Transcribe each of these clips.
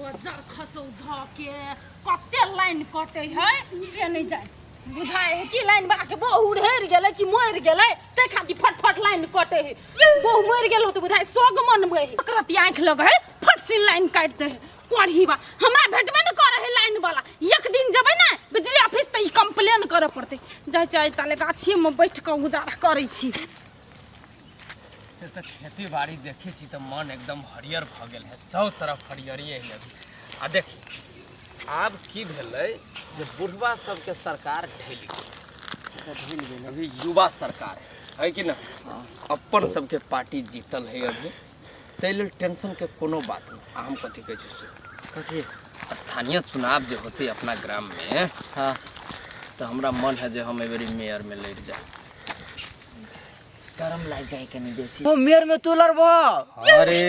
बजार खसौ धके कते लाइन कटे है से नहीं जाए बुझाए है कि लाइन बा के बहु ढेर गेले कि मर गेले ते खाती फटफट लाइन कटे है बहु मर गेल तो बुझाए सोगमन में अकरती आंख लग है फट से लाइन काट दे कोढ़ी बा हमरा भेटबे न करे है लाइन वाला एक दिन जबे ना बिजली ऑफिस त ई कंप्लेन करे पड़ते जाय चाहे ताले गाछी में बैठ के गुजारा करै छी से त खेती बाड़ी देखे छी त मन एकदम हरियर भ गेल है चारों तरफ हरियरिये है अभी आ देखी आब की भेलै जे बुढ़वा सबके सरकार ढैल गेल अभी युवा सरकार है कि ना अपन सबके पार्टी जीतल है अभी तै लेल टेंशन के कोनो बात नहीं हम कथी कहै छी कथी स्थानीय चुनाव जो होते अपना ग्राम में हाँ तो हमरा मन है जो हम एबरी मेयर में लड़ जाए गरम लग जाए कनी बेसी ओ मेयर में तू लड़बो अरे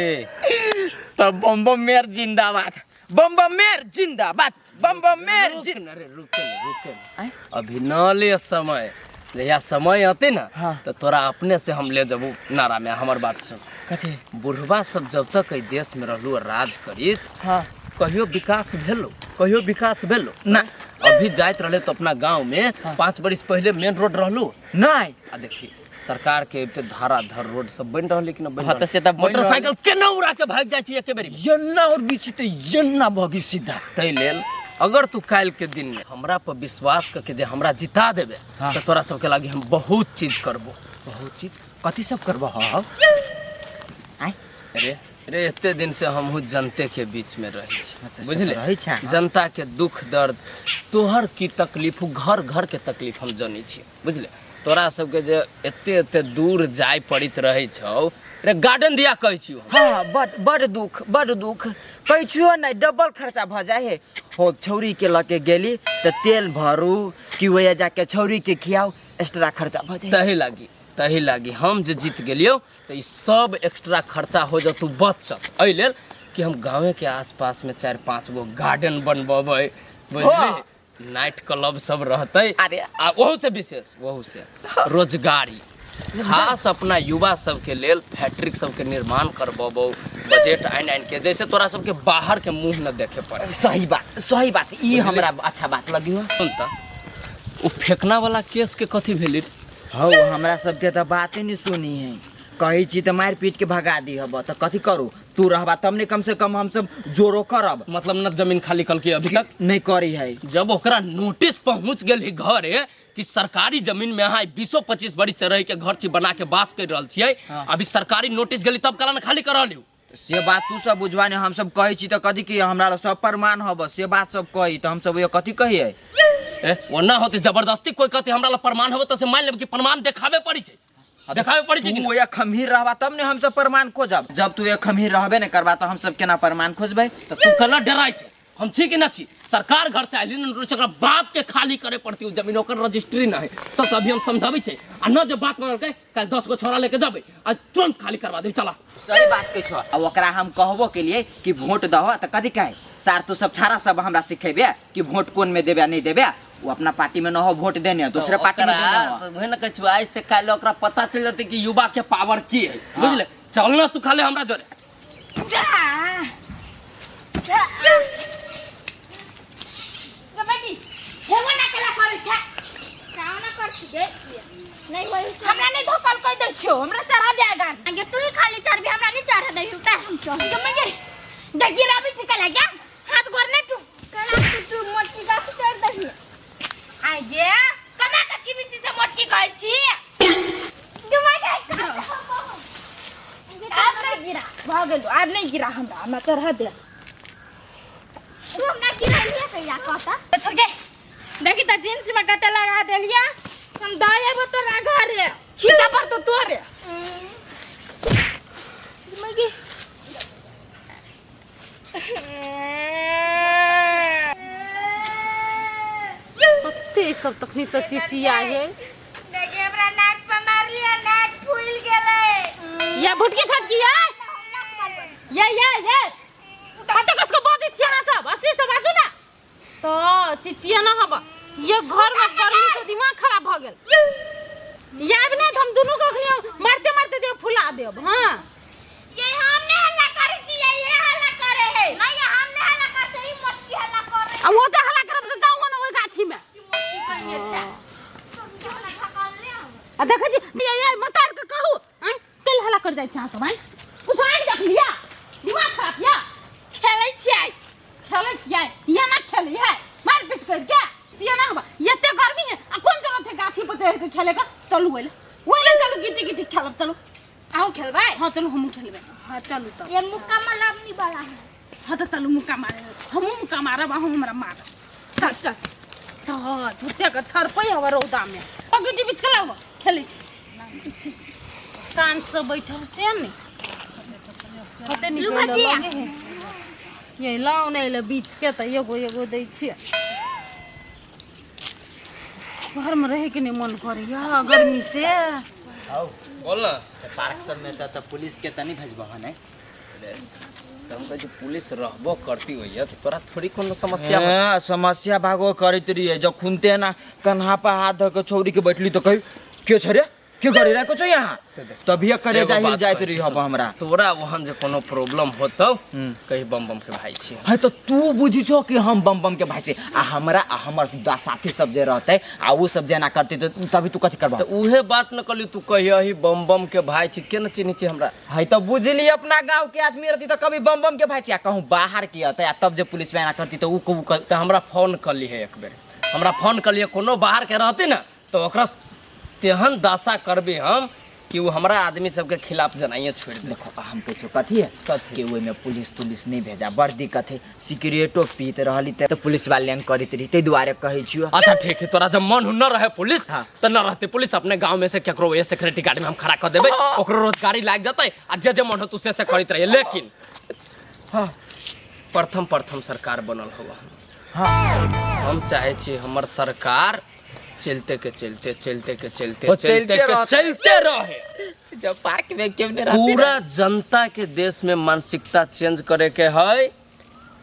तब बम बम मेयर जिंदाबाद बम बम मेयर जिंदाबाद बम बम मेयर अरे रुके अभी न ले समय जहिया समय आते ना हाँ। तो तोरा अपने से हम ले जबू नारा में हमार बात सुन कथी बुढ़वा सब जब तक ई देश में रहलू राज करित हाँ कहियो विकास भेलो ना अभी जाइत रहले तो अपना गांव में 5 बरिस पहले मेन रोड रहलू नहीं आ देखी सरकार के धाराधर रोड सब बन रहल लेकिन बन हाँ, तो से तब मोटरसाइकिल केना उड़ा के भाग जाय छी एके बेरी यन्ना और बीच ते यन्ना भगी सीधा तै लेल अगर तू काल के दिन में हमरा पर विश्वास करके जे हमरा जिता देबे हाँ। तो तोरा सबके लागी हम बहुत चीज करबो बहुत चीज कथी सब करबो हो अरे अरे एते दिन से हमहू जनते के बीच में रही छी बुझले रही छा जनता के दुख दर्द तोहर की तकलीफ घर घर के तकलीफ हम जानी छी बुझले तोरा सबके जे एते एते दूर जाय पड़ित रहे छौ रे गार्डन दिया कहै छी हाँ बड़ दुख कहै छियो नहीं डबल खर्चा भ जाए है हो छौरी के लके गेली तो तेल भरू कि वया जाके छौरी के खियाओ एक्स्ट्रा खर्चा भ जाए तही लागी हम जे जीत गेलियो तो ई सब एक्स्ट्रा खर्चा हो जतू बचत एहि लेल कि हम गाँव के आसपास में 4-5 गो गार्डन बनबेबै बुझलिए नाइट क्लब सब रहते अरे आ वहू से विशेष वहू से रोजगारी खास अपना युवा सबके लेल फैक्ट्री सबके निर्माण करबो बजट आइन के जैसे तोरा सबके बाहर के मुंह न देखे पड़े सही बात ई हमरा अच्छा बात लगी हो सुन त उ फेंकना वाला केस के कथी भेली हौ हमरा सबके तो बातें नहीं सुनी है कही छी तो मार पीट के भगा दी हब तो कथी करू तू रहबा तब ने कम से कम हम सब जोरो करब मतलब न जमीन खाली कल के अभी तक नहीं करी है जब ओकरा नोटिस पहुंच गेल घरे कि सरकारी जमीन में यहाँ 20-25 बरिस से रह के घर ची बना के बास कर रहल छियै हाँ। अभी सरकारी नोटिस गेली तब कला न खाली कर लियो से बात तू सब बुझवाने हम सब कही छी तो कथी की हमरा सब प्रमाण हब से बात सब कही तो हम सब ये कथी कहिए वरना होते जबरदस्ती कोई कहते हमरा ला प्रमाण हो तो से मान लेब कि प्रमाण देखावे पड़ी छै तू एक खमीर रहबा तब ने हम सब प्रमाण खोजब जब तू एक खमीर रहबे ने करबा तो हम सब केना प्रमाण खोजबै तो तू कना डराय छै हम छी कि ना छी सरकार घर से आइली न बाप के खाली करे पड़ती जमीन ओकर रजिस्ट्री ना है सब अभी हम समझाबै छै आ न जो बात मानल के कल 10 गो छोरा लेके जाबे आज तुरंत खाली करवा दे चला सही बात के छो अब ओकरा हम कहबो के लिए कि वोट दहो त कथी कहे सार तू सब छारा सब हमरा सिखेबे कि वोट कोन में देबे नहीं देबे वो अपना पार्टी में न हो वोट देने दूसरे पार्टी में देने हो वही कह छु आज से काल ओकरा पता चल जते कि युवा के पावर की है बुझले चलना तू खाली हमरा जोरे गबेगी हेवा ना कला करे छ काउ ना कर छी दे नहीं होई हमरा नहीं धोकल कह दे छियो हमरा चढ़ा दे गान आगे तू ही खाली चढ़बी हमरा नहीं चढ़ा दे उठा हम चढ़ गबेगी डगी राबी छ कला क्या हाथ गोरने तू कला तू मोटकी गाछ चढ़ दही आगे कमा का की बीच से मोटकी कहै छी गबेगी आप नहीं गिरा भाग गेलो आज नहीं गिरा हमरा चढ़ा दे तू हमरा गिरा लिया कहिया कहता छोड़ के देखी त जींस में गट्टा लगा देलिया हम दाएब तो लगा रे खींचा पर तो तोरे मगी कते सब तखनी से चिचिया है देखी हमरा नाक पे मार लिया नाक फूल गेले या भुटकी छटकी है ये कते कसको बात छिया ना सब असली से बाजू ना तो चिचिया ना हबा ये घर में गर्मी से दिमाग खराब भ गेल याब ने हम दोनों को मारते दे फुला देब हां ये हमने हल्ला करे छी ये हल्ला करे है नहीं हमने हल्ला आ देखै छी ये मतार के कहू आइ कल हला कर जाइ छ सब आइ कुछ आइ देख लिया दिमाग खराब या खेलै छियै या ना खेले है मार पीट कर के जिया ना एते गर्मी है आ कोन जरूरत है गाछी पर चढ़ के खेले का चलू ओले चलू गिटी खेलब चलू आओ खेलबै हां चलू हम खेलबे हां चलू तो ये मुक्का मलाबनी वाला है हां तो चलू मुक्का मारे हम मुक्का मारब हमरा मार चल हां झुट्टे का छरपै हवा रौदा में पगटी बीच के लाओ खेलै छी शांत से बैठल से नहीं कते निकल लगे है ये लाओ नहीं ले बीच के त एगो दै छी घर में रहे के नहीं मन करे या गर्मी से आओ बोल ना पार्क सब में त पुलिस के तनी भेजबह नहीं तुम तो जो पुलिस रहबो करती हुई है तो तोरा थोड़ी कोनो समस्या बा? समस्या भागो करत रही जब खुनते ना कन्हा पर हाथ धर के छौरी के बैठली तो कही के छरे के करे रे कुछ यहाँ तभी करे एगो जाहिल बात जाइत कहै रही छी, हब सुन। हमरा तोरा वहां जे कोनो प्रॉब्लम होतौ कहीं बम के भाई छी है तो तू बुझी छो कि हम बम के भाई छे आ हमरा आ हमर साथी सब जे रहते आ वो सब जेना करते तो तभी तू कथी करबा तो उहे बात न कली तू कहियही बम के भाई छी के न चिन्ही छी हमरा है तो बुझली अपना गांव के आदमी रहती तो कभी बम के भाई छे आ कहूं बाहर के होते आ तब जे पुलिस में आना करती तो ऊ तो हमरा फोन कली है एक बेर हमरा फोन कलिए कोनो बाहर के रहती ना तो ओकरा तेहन दशा करबे हम कि वो हमरा आदमी सबके खिलाफ जनाइए छोड़ दे देखो हम पूछो कथी है कथी के ओइ में पुलिस नहीं भेजा बड़ दिक्कत है सिगरेटो पीत रहली तो पुलिस वाले करत रही ते दुआरे कहै छियो अच्छा ठीक है तोरा जब मन न रहे पुलिस हाँ। तो न रहते पुलिस अपने गांव में से केकरो ये सिक्योरिटी गार्ड में हम खड़ा कर देबे ओकरो रोजगारी लाग जाते आ जे मन हो तू से करत रहे लेकिन हाँ प्रथम सरकार बनल होगा हां हम चाहे छी हमर सरकार चलते के चलते वो चलते रहे जब पार्क में क्यों नहीं पूरा जनता के देश में मानसिकता चेंज करे के है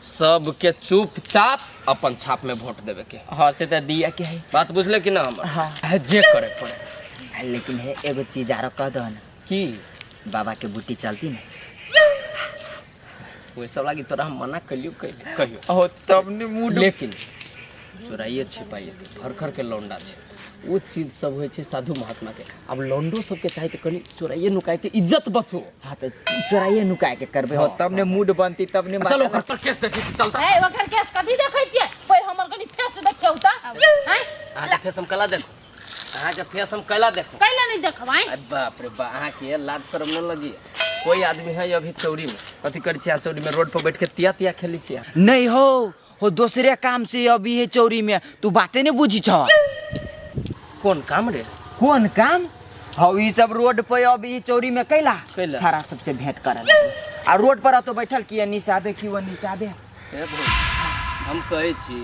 सबके चुपचाप अपन छाप में वोट देवे के हां से तो दिया के है बात बुझले कि ना हम हाँ। जे करे पड़े लेकिन है एगो चीज आरो कह दो ना की बाबा के बूटी चलती ना वो सब लागी तोरा हम मना कहियो ओ तब ने मूड लेकिन चोराइए छिपाइए भरखर के लौंडा छे वो चीज सब होय छे साधु महात्मा के अब लौंडो सबके चाहे तो कनी चोराइए नुकाए के इज्जत बचो हाँ तो चोराइए नुकाए के करबे हो तब ने मूड बनती तब ने चलो ओकर पर केस देखै छी चलता ए ओकर केस कथी देखै छियै कोई हमर कनी फेस देखियौ त हैं आगे फेस हम कला देखो अहाँ के फेस हम कला देखो कैला नहीं देखबै अरे बाप रे बा अहाँ के लाज शर्म न लगी कोई आदमी है अभी चौरी में कथी कर छी चौरी में रोड पर बैठ के तिया खेली छी नहीं हो दूसरे काम से अभी है चोरी में तू बातें नहीं बुझी छ कौन काम रे कौन काम हो ई सब रोड पे अभी चोरी में कैला कैला? सारा सबसे भेंट करे आ रोड पर तो बैठल किया निसाबे की वो निसाबे ए भाई हम कहै छी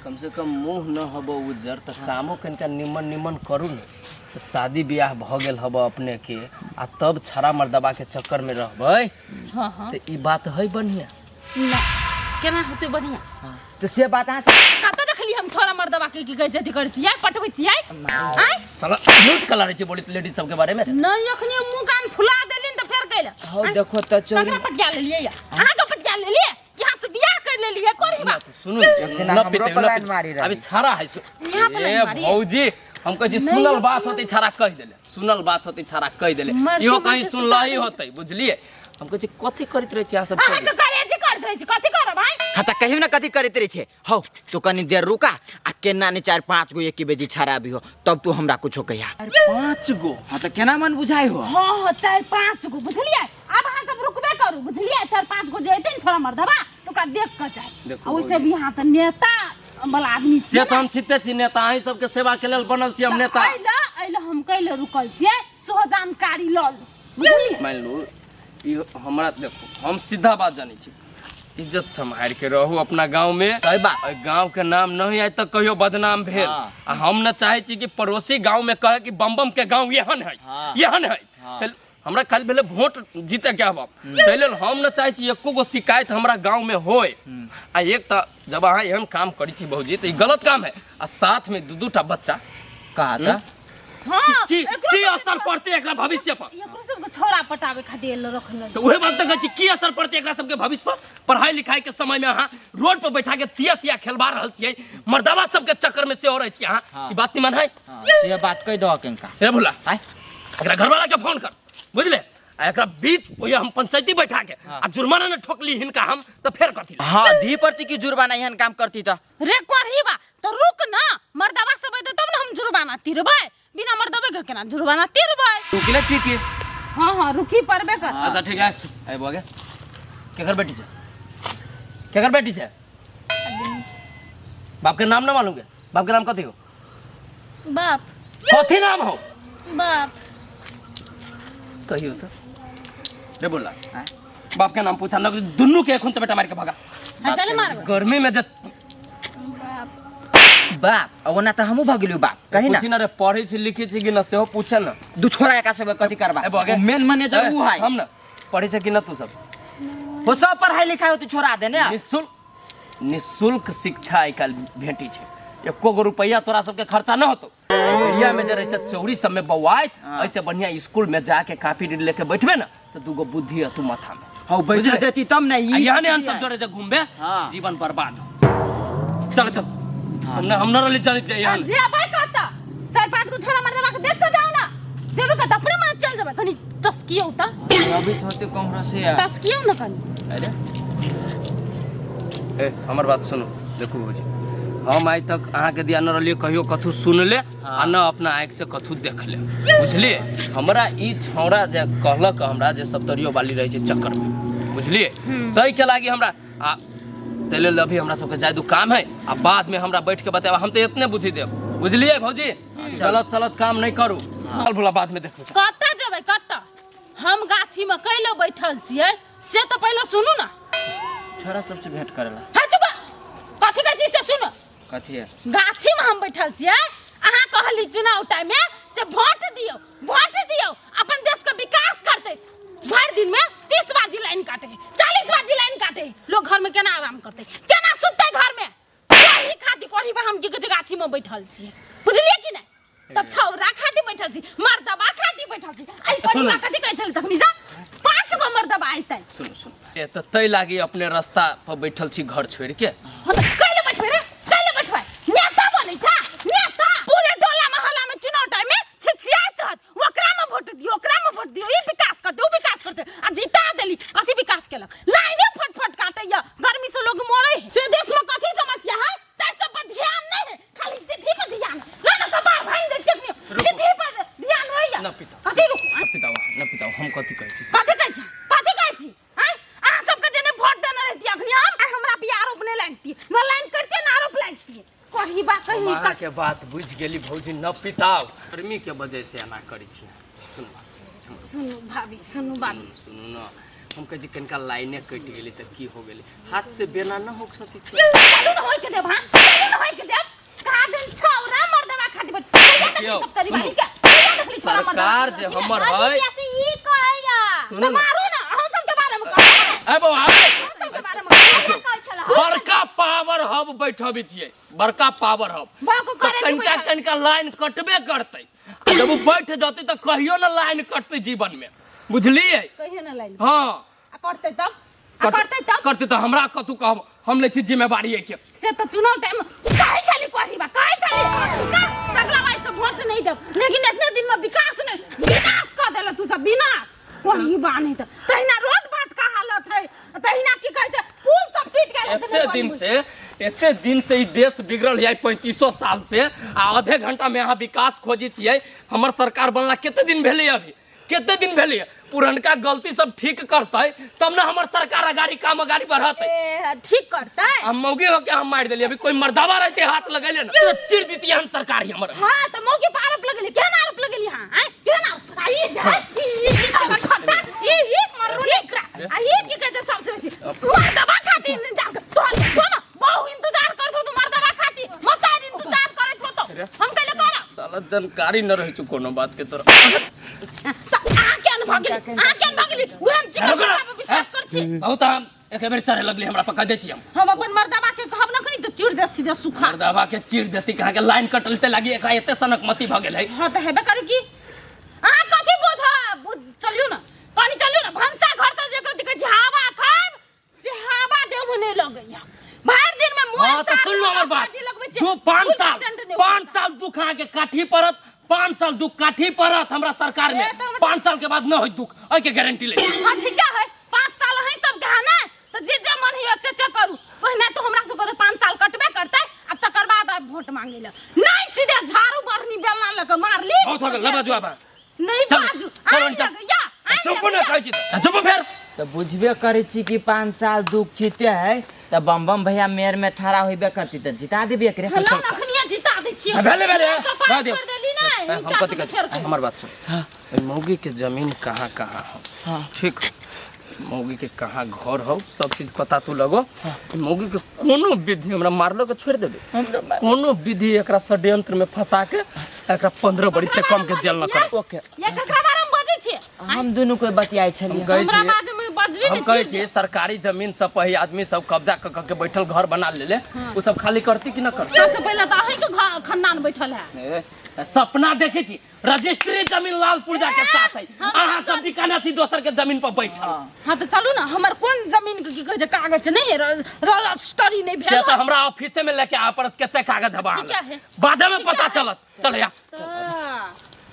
कम से कम मुंह न हबो उज्जर त कामो कनिका निमन करू न तो शादी ब्याह भ गेल हब अपने के आ तब छरा मर्दबा के चक्कर में रहबै हां हां तो ई बात है बढ़िया ना केना होते बढ़िया तो से बात आ कत देखली हम छोरा मर्दबा के की गजती कर छियै पटबै छियै आय साला झूठ कला रे छी बोली लेडीज सब के बारे में नहीं अखनी मुंह कान फुला देलिन त फेर कैला हो देखो त चोरी ककरा पटिया लेलियै या अहाँ के पटिया लेलियै यहाँ से बियाह कर लेलियै कोरी बा सुनू ना हमरो पर लाइन मारी रही। अभी छारा है यहाँ पर लाइन मारी है। भौजी हम कहै छी सुनल बात होती छारा कह देले सुनल बात होती छारा कह देले मर्द इहो बात कहीं से सुनला ही होतै बुझलिए हम कहै छी कथी करैत रहै छी अहाँ सब अहाँ के करे जे करत रहै छी कथी करब भाई हाँ तो कहीं ना कथी करते रहे छे हो तू कनी देर रुका आ केना ने 4-5 गो एक बेजी छाड़ा भी हो तब तू हमरा कुछो कहिया 5 गो हाँ तो केना मन बुझाई हो हाँ 4-5 गो बुझलियै अब अहाँ सब रुकबे करू बुझलियै 4-5 गो जेतै न छोरा मर्दबा तो का देख के जाय देखो ओइसे भी यहाँ त नेता वाला आदमी से तो हम छिते छी नेता अहीं सबके सेवा के लेल बनल छी हम नेता अइला हम कैले रुकल छियै सो जानकारी ल लू बुझलियै मान लो ई हमरा देखो हम सीधा बात जानी छी इज्जत संभाल के रहू अपना गांव में सही बात और गांव के नाम नहीं आए तो कहियो बदनाम भेल आ हम न चाहे छी कि पड़ोसी गांव में कहे कि बम के गांव यहन है यहन है तो हमरा खाली भेले वोट जीते क्या बाप पहले हम न चाहे छी एको गो शिकायत हमरा गांव में होए आ एक त जब अहाँ एहन काम करी छी बहुजी तो ई गलत काम है आ साथ में दू टा बच्चा कहा था हाँ, की एकरो की सबके असर पड़ते एकरा भविष्य पर एकरो सबके छोरा पटावे खातिर रखने तो वही बात कहै छी की असर पड़ते एकरा सबके भविष्य पर पढ़ाई लिखाई के समय में अहाँ रोड पर बैठा के तिया खेलबा रहल छियै मर्दावा सबके चक्कर में से हो रहे छी अहाँ ई बात निमन है ये बात कह दो केनका रे भुला हाय एकरा घरवाला के फोन कर बुझले आ एकरा बीच ओया हम पंचायती बैठा के आ जुर्माना न ठोकली हिनका हम तो फेर कथी हाँ धी प्रति की जुर्माना एहन काम करती तो रे करहीबा तो रुक ना मर्दावा सब दे तब ना हम जुर्माना तीरबै बिना मर्दबे के केना जुर्माना तीरबै तू किला छी की हां रुकी पड़बे कर अच्छा ठीक है ए बोगे केकर बेटी छे केकर बेटी छे बाप के नाम ना मालूम के बाप के नाम कथी हो बाप कथी नाम हो बाप कहियो तो रे बोला बाप के नाम पूछा ना दुन्नु के खून चपेटा मार के भागा हां चले मारबे गर्मी में जब बाप अब ना तो हमू भगिलु बाप कही ना पूछी ना रे पढ़े छी लिखे छी कि ना सेहो पूछे ना दू छोरा एका सब कथी करबा ए बगे मेन मैनेजर उ है हम ना पढ़े छी कि ना तू सब वो सब पढ़ाई लिखाई होती छोरा दे ने निःशुल्क शिक्षा आई काल भेटी छे एको गो रुपया तोरा सबके खर्चा न होतो एरिया में जे रहे छै चौरी सब में बवाइत ऐसे बढ़िया स्कूल में जाके कॉपी रीड लेके बैठबे ना तो दूगो बुद्धि है तू माथा में हां बैठ देती तब ना ई यहाँ ने अंत जोरे जे घूमबे जीवन बर्बाद चल चल हम न रहली जानी चाहिए यहाँ जे भाई कहता चार पांच को छोरा मर्दवा के देख के जाओ ना जेबे कहता अपने मन चल जाबे कनी टस्कियो त अभी होते कमरा से टस्कियो न कनी अरे ए हमर बात सुनो देखो बाबूजी हम आज तक अहाँ के दिया न रहलिए कहियो कथु सुन ले आ न अपना आँख से कथु देख ले बुझलिए हमरा ई छौड़ा जे कहलक हमरा जे सप्तरियो वाली रहे छै चक्कर में बुझलिए सही के लागी हमरा आ तेले अभी हमरा सबके जादू काम है आ बाद में हमरा बैठ के बताबा हम तो इतने बुद्धि देब बुझलिए भौजी चलत चलत काम नहीं करू चल भोला बाद में देखो कत्ता जेबै कत्ता हम गाछी में कैले बैठल छियै से तो पहले सुनू ना छोरा सबसे भेंट करेला है चुप कथि कहै छी से सुन कथी है गाछी में हम बैठल छियै अहाँ कहली चुनाव टाइम में से वोट दियो अपन देश का विकास करते भर दिन में 30 बाजी लाइन काटे 40 बाजी लाइन काटे लोग घर में केना आराम करते केना सुतते घर में वही खाती कोही बा हम के गाछी में बैठल छी बुझलिए कि नहीं तब छौरा खाती बैठल छी मर्दबा खाती बैठल छी आई कोही बा कथि कहै छल तखनी जा 5 गो मर्दबा आइतै सुन ए त तै लागी अपने रास्ता पर बैठल छी घर छोड़ के हम कैले बैठबै रे कैले बैठबै नेता बनै छ नेता पूरे टोला मोहल्ला में चुनाव टाइम में छिछियात रहत ओकरा में वोट दियो ई विकास करते आ जीता देली कथि विकास केलक लाइने फटफट काटैया गर्मी से लोग मरै से देश में कथि समस्या है तै सब पर ध्यान नहीं है खाली चिट्ठी पर ध्यान ना कबार भाई दे छियै चिट्ठी पर ध्यान होइया ना पिता कथि रुक ना पिता हम कथि कहै छी कथि कहै छी हैं आ सबके जने वोट देना रहती अखनी हम हमरा पे आरोप नहीं लगती न लाइन करते ना आरोप लगती कही बा कहीं माँ के बात बुझ गेली भौजी न पिताव गर्मी के वजह से एना करै छी सुनु भाभी सुनु बाबू सुनू न हम कहे कनिका लाइने कटि गेली त की हो गेली हाथ से बेना न हो सकै छै चालू न होय के देब हां चालू न होय के देब का दिन छौरा मर्दवा खाती बट सब तरी वाली के सरकार जे हमर है कैसे ई कहैया सुनू न मारू ना हम सब के बारे में कहब ए बौ हम सब के बारे में कहब कहै छला बड़का पावर हब बैठबे छियै बड़का पावर हब बाको करे कनिका कनिका लाइन कटबे करतै आ जब वो बैठ जतै त कहियो न लाइन कटतै जीवन में बुझलिए कहियो न लाइन हां आ करते तब करते तो हमरा कतु कहब हम ले छी जिम्मेवारी है के से तो चुनाव टाइम काहे चली कोही बा काहे चली विकास अगला बार से वोट नहीं दे लेकिन इतने दिन में विकास नहीं विनाश कर देला तू सब विनाश कोही बा नहीं तो तहिना रोड बाट का हालत है तहिना की कहै छै पुल सब टूट गेल एते दिन से ई देश बिगड़ल है 3500 साल से आ आधे घंटा में यहाँ विकास खोजी छियै हमर सरकार बनला केते दिन भेलै अभी केते दिन भेलै पुरनका गलती सब ठीक करतै तब ना हमर सरकार अगाड़ी काम अगाड़ी बढ़तै ठीक करतै हम मौगे हो के हम मार देलिए अभी कोई मर्दावा रहते हाथ लगैले ना तो चिर दीती हम सरकार हमर हां त मौके पर आरोप लगेली केना आरोप लगेली हां हैं केना आई जा ई खट्टा ई मरू एकरा आई की कहै छै सबसे बेसी मर्दवा खाती इंतजार कर तो ना बहु इंतजार कर दो मर्दवा खाती मतार इंतजार करत हो तो हम कहले कर साला जानकारी न रहै छु कोनो बात के तरफ आ केन भगली उहन चिकन पर विश्वास कर छी बहुत हम एक बेर चढ़े लगली हमरा पका दै छी हम अपन मर्दाबा के कहब ना कनी तो चिड़ दे सीधे सुखा मर्दाबा के चिड़ देती कहा के लाइन कटलते लगी एका एते सनक मती भ गेल है। हां त हेबे करे की आ कथि चलियो ना कनी चलियो ना भंसा घर से जेकर दिखे छी हवा खाब से हवा देव नहीं लगैया भर दिन में मोह हां तो सुन लो हमर बात तू 5 साल दुख आके काठी परत 5 साल दुख काठी परत हमरा सरकार में 5 साल के बाद न होई दुख ओय के गारंटी ले हां ठीक है 5 साल है सब गहना तो जे जे मन है से करू पहिने तो हमरा से को 5 साल कटबे करतै अब तकर बाद अब वोट मांगे ले नहीं सीधे झाड़ू बरनी बेलना लेके मार ली बहुत हो गेल बाजू आबा नहीं बाजू चुप न कहै छी चुप फेर तो बुझबे करे छी कि 5 साल दुख छिते है तो बम बम भैया मेयर में ठहरा होइबे करती तो जिता देबे एकरे हल्ला अखनिया जिता दे छी भेले बात कर देली नहीं हम कथि कहै हमर बात सुन हां मौगी के जमीन कहां हो हां ठीक मौगी के कहाँ घर हो सब चीज पता तू लगो मौगी के कोनो विधि हमरा मारलो के छोड़ देबे कोनो विधि एकरा षड्यंत्र में फंसा के एकरा 15 बड़ी से कम के जेल न करे ओके ये ककरा बारे में बजै छी हम दोनों कोई बतियाई छलिए हमरा बात में बजरी हम कहै छी सरकारी जमीन सब पे आदमी सब कब्जा क के बैठल घर बना लेले वो सब खाली करती कि न करती सबसे पहले तो अहीं के खानदान बैठल है सपना देखे छी रजिस्ट्री जमीन लाल पुर्जा के साथ है अहाँ सब ठिकाना छी दोसर के जमीन पर बैठल हां तो चलू ना हमर कोन जमीन के की कहै छै कागज नहीं है रजिस्ट्री नहीं भेल से तो हमरा ऑफिस में लेके आ पर केते कागज हवा बाद में पता चलत चल या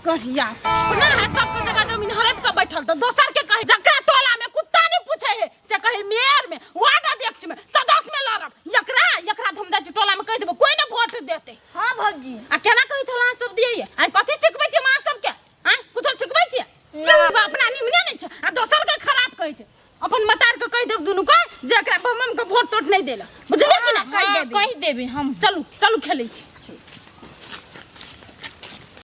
कहिया ना है सब के जगह जमीन हड़प के बैठल तो दोसर के कहे जकरा टोला में कुत्ता नहीं पूछे है से कहे मेयर में वार्ड अध्यक्ष में सदस्य में लड़ब एकरा धमदा टोला में कह देबो कोई ना वोट देते हां भौजी आ केना कहै छला सब दिए आ कथि सिखबै छै मां सब के आ कुछो सिखबै छै अपना निमने नहीं छै आ दोसर के खराब कहै छै अपन मतार के कह देब दुनु के जे एकरा बमम के वोट तोट नहीं देला बुझलियै कि ना कह देबी हम चलू खेलै छी